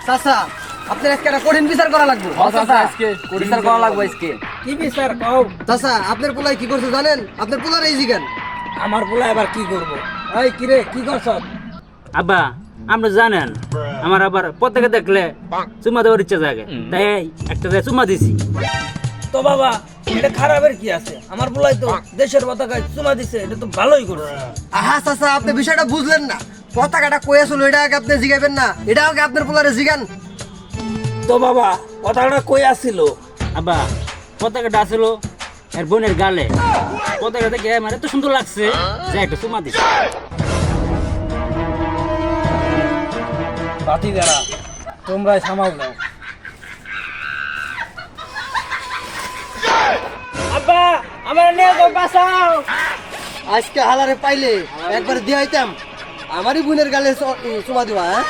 চাচা আপনার আজকে একটা কঠিন বিচার করা লাগবে। বিচার করা লাগবে আজকে। কি বিচার কও? চাচা আপনার পোলাই কি করছে জানেন? আপনার পোলার এই জিগান। আমার পোলা এবার কি করব? এই কিরে কি করছ? আব্বা আমরা জানেন আমার আবার পতাকা দেখলে চুমা দেওয়ার ইচ্ছা জাগে, তাই একটা চুমা দিছি। তো বাবা এটা খারাপের কি আছে? আমার পোলাই তো দেশের পতাকায় চুমা দিছে, এটা তো ভালোই করছে। আহা চাচা আপনি বিষয়টা বুঝলেন না। পতাকাটা কই আসলো এটা আগে আপনি জিগাইবেন না, এটা আগে আপনার পোলারে জিগান। তো বাবা পতাকাটা কই আসছিল? আব্বা পতাকাটা আসলো এর বোনের গালে, পতাকা দেখে আমার এত সুন্দর লাগছে যে একটা চুমা দিছি। বাতি বেড়া তোমরাই সামাল দাও। আব্বা আমার নিয়ে যাও, বাঁচাও। আজকে হালারে পাইলে একবার দিয়াইতাম, আমারই বোনের গালে চুমা দিবা। হ্যাঁ